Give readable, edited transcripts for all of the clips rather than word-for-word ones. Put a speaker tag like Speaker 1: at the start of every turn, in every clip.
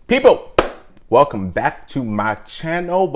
Speaker 1: People, welcome back to my channel.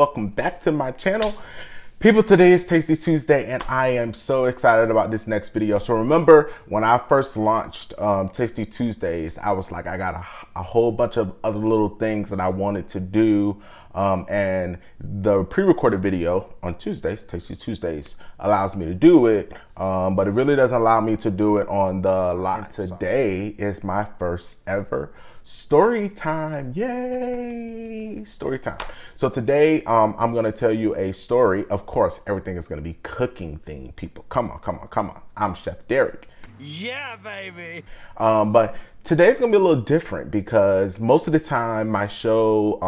Speaker 1: People, today is Tasty Tuesday and I am so excited about this next video. So remember when I first launched Tasty Tuesdays, I was like, I got a whole bunch of other little things that I wanted to do. And the pre-recorded video on Tuesdays, Tasty Tuesdays, allows me to do it, but it really doesn't allow me to do it on the live. Today is my first ever story time. Yay, story time. So today I'm gonna tell you a story. Of course, everything is gonna be cooking themed, people. Come on. I'm Chef Derrick.
Speaker 2: Yeah, baby.
Speaker 1: But today's gonna be a little different because most of the time my show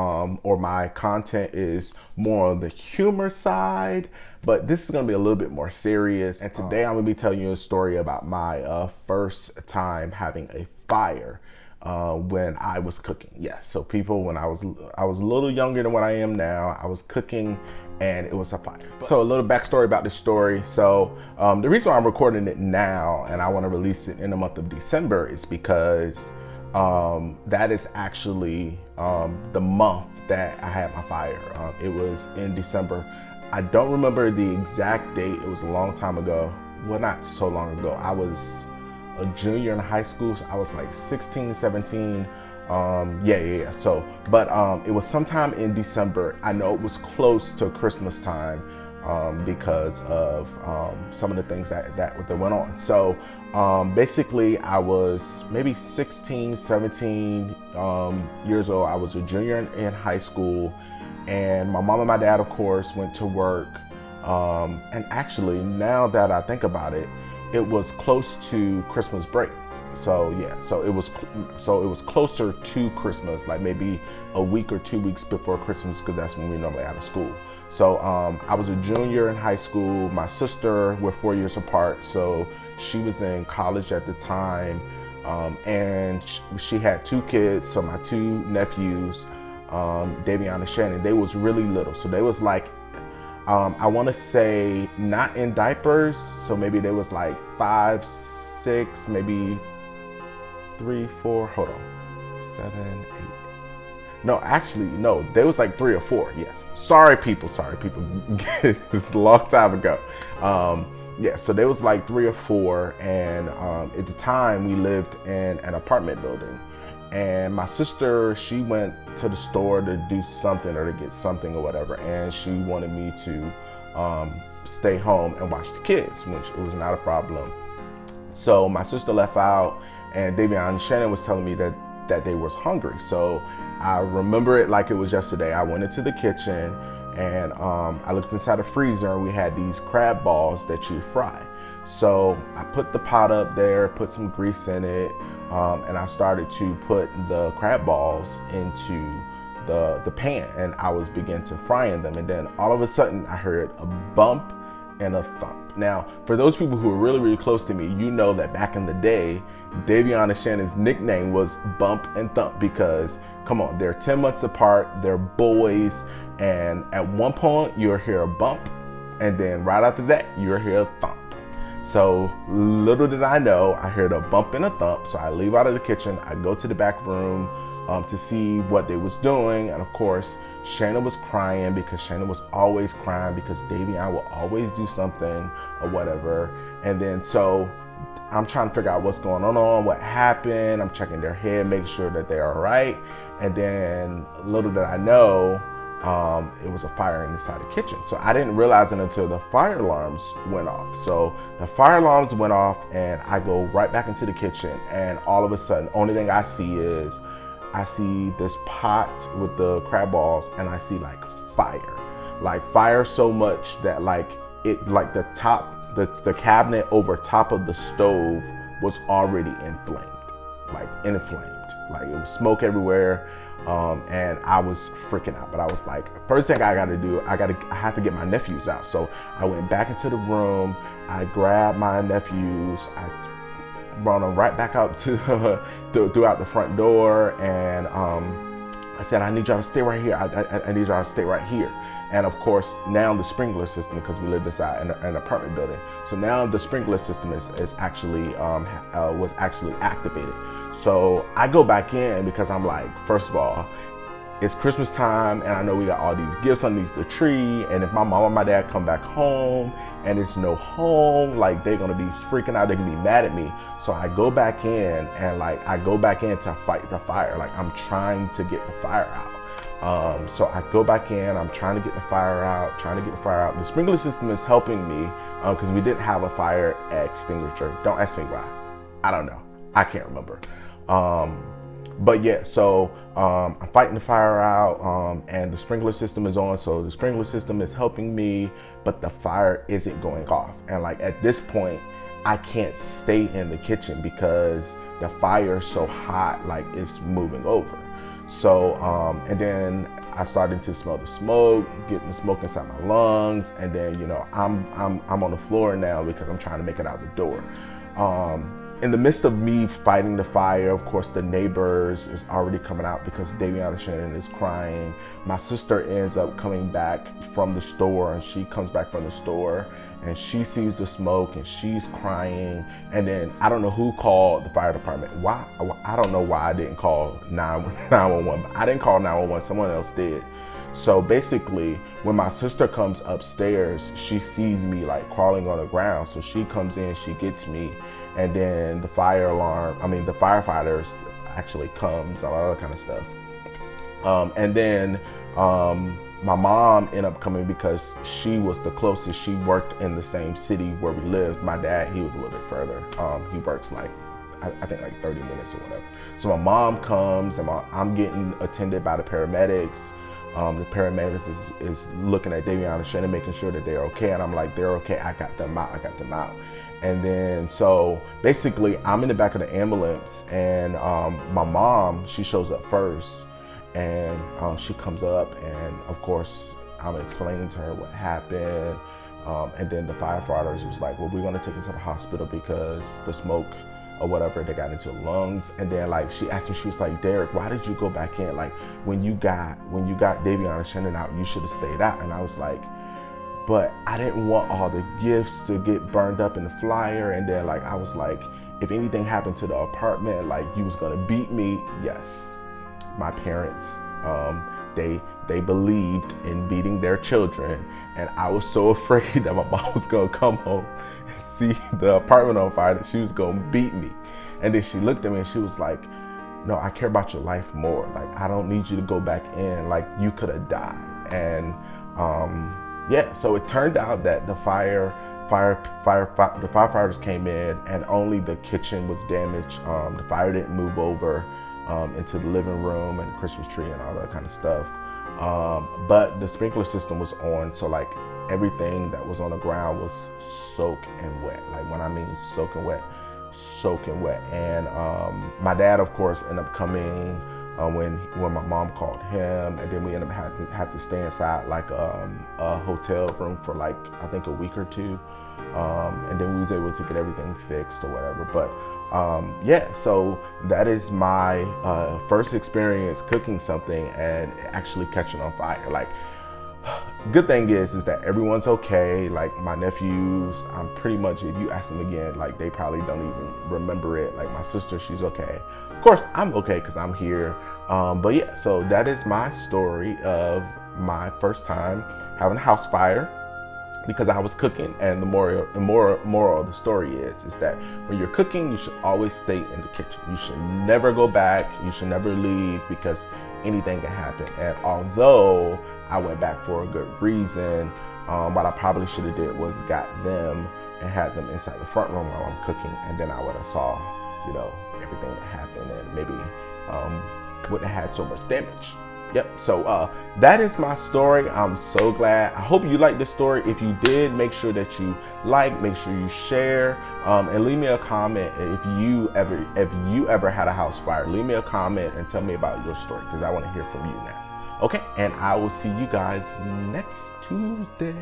Speaker 1: or my content is more on the humor side, but this is gonna be a little bit more serious. And today I'm gonna be telling you a story about my first time having a fire when I was cooking. Yes, so people, when I was a little younger than what I am now, I was cooking and it was a fire. So a little backstory about this story. So the reason why I'm recording it now and I want to release it in the month of December is because that is actually the month that I had my fire. It was in December. I don't remember the exact date. It was a long time ago. Well, not so long ago. I was a junior in high school, so I was like 16, 17. So, but it was sometime in December. I know it was close to Christmas time because of some of the things that went on. So basically I was maybe 16, 17 years old. I was a junior in high school, and my mom and my dad, of course, went to work. And actually, now that I think about it, it was close to Christmas break. So yeah, so it was closer to Christmas, like maybe a week or 2 weeks before Christmas, because that's when we normally out of school. So I was a junior in high school. My sister, we're 4 years apart, so she was in college at the time, and she had 2 kids. So my 2 nephews, Davion and Shannon, they was really little. So they was like, I want to say not in diapers, so maybe they was like 5, 6, maybe 3, 4, hold on, 7, 8. No, actually, no, they was like 3 or 4, yes. Sorry people, this is a long time ago. Yeah, so they was like 3 or 4, and at the time we lived in an apartment building. And my sister, she went to the store to do something or to get something or whatever, and she wanted me to stay home and watch the kids, which it was not a problem. So my sister left out, and Davion and Shannon was telling me that they was hungry. So I remember it like it was yesterday. I went into the kitchen and I looked inside the freezer, and we had these crab balls that you fry. So I put the pot up there, put some grease in it, and I started to put the crab balls into the pan, and I was beginning to frying them, and then all of a sudden I heard a bump and a thump. Now, for those people who are really, really close to me, you know that back in the day, Davion and Shannon's nickname was Bump and Thump because, come on, they're 10 months apart, they're boys, and at one point you'll hear a bump, and then right after that you'll hear a thump. So little did I know, I heard a bump and a thump. So I leave out of the kitchen, I go to the back room to see what they was doing. And of course, Shannon was crying because Shannon was always crying because Davion will always do something or whatever. And then so I'm trying to figure out what's going on, what happened. I'm checking their head, making sure that they're all right. And then little did I know, it was a fire inside the kitchen. So I didn't realize it until the fire alarms went off. So the fire alarms went off and I go right back into the kitchen, and all of a sudden, only thing I see is I see this pot with the crab balls, and I see like fire so much that like the top, the cabinet over top of the stove was already inflamed. Like it was smoke everywhere. And I was freaking out, but I was like, first thing I gotta do, I have to get my nephews out. So I went back into the room, I grabbed my nephews, I brought them right back out throughout the front door, and I said, I need y'all to stay right here. I need y'all to stay right here. And of course, now the sprinkler system, because we live inside an apartment building, so now the sprinkler system is actually was actually activated. So I go back in because I'm like, first of all, it's Christmas time and I know we got all these gifts underneath the tree, and if my mom or my dad come back home and it's no home, like they're gonna be freaking out, they're gonna be mad at me. So I go back in and like I go back in to fight the fire. Like I'm trying to get the fire out. So I go back in, I'm trying to get the fire out, The sprinkler system is helping me because we didn't have a fire extinguisher. Don't ask me why. I don't know. I can't remember. But yeah, so I'm fighting the fire out and the sprinkler system is on. So the sprinkler system is helping me, but the fire isn't going off. And like at this point, I can't stay in the kitchen because the fire is so hot, like it's moving over. So, and then I started to smell the smoke, getting the smoke inside my lungs. And then, you know, I'm on the floor now because I'm trying to make it out the door. In the midst of me fighting the fire, of course, the neighbors is already coming out because Daviana Shannon is crying. My sister ends up coming back from the store, and she comes back from the store and she sees the smoke and she's crying. And then I don't know who called the fire department. Why? I don't know why I didn't call 911. But I didn't call 911, someone else did. So basically, when my sister comes upstairs, she sees me like crawling on the ground. So she comes in, she gets me, and then the the firefighters actually comes, all that other kind of stuff. And then my mom ended up coming because she was the closest. She worked in the same city where we lived. My dad, he was a little bit further. He works like, I think like 30 minutes or whatever. So my mom comes and I'm getting attended by the paramedics. The paramedics is looking at Daviana Shannon, making sure that they're okay. And I'm like, they're okay, I got them out. And then, so basically I'm in the back of the ambulance and my mom, she shows up first. And she comes up and of course I'm explaining to her what happened. And then the firefighters was like, well, we're gonna take him to the hospital because the smoke or whatever, they got into the lungs. And then like she asked me, she was like, Derrick, why did you go back in? Like when you got Daviana Shannon out, you should have stayed out. And I was like, but I didn't want all the gifts to get burned up in the flyer. And then like I was like, if anything happened to the apartment, like you was gonna beat me. Yes, my parents, they believed in beating their children, and I was so afraid that my mom was gonna come home and see the apartment on fire that she was gonna beat me. And then she looked at me and she was like, no, I care about your life more. Like, I don't need you to go back in. Like, you could have died. And yeah, so it turned out that the firefighters came in and only the kitchen was damaged. The fire didn't move over into the living room and the Christmas tree and all that kind of stuff. But the sprinkler system was on, so like everything that was on the ground was soaking wet. Like when I mean soaking wet. And my dad, of course, ended up coming when my mom called him, and then we ended up had to stay inside like a hotel room for like I think a week or two, and then we was able to get everything fixed or whatever. But yeah, so that is my first experience cooking something and actually catching on fire. Like, good thing is that everyone's okay. Like my nephews, I'm pretty much, if you ask them again, like they probably don't even remember it. Like my sister, she's okay. Of course, I'm okay because I'm here. But yeah, so that is my story of my first time having a house fire because I was cooking. And the moral of the story is that when you're cooking, you should always stay in the kitchen. You should never go back. You should never leave because anything can happen. And although I went back for a good reason, what I probably should have did was got them and had them inside the front room while I'm cooking, and then I would have saw, you know, everything that happened and maybe wouldn't have had so much damage. Yep, so that is my story. I'm so glad. I hope you liked this story. If you did, make sure that you like, make sure you share, and leave me a comment if you ever had a house fire. Leave me a comment and tell me about your story because I want to hear from you now. Okay, and I will see you guys next Tuesday.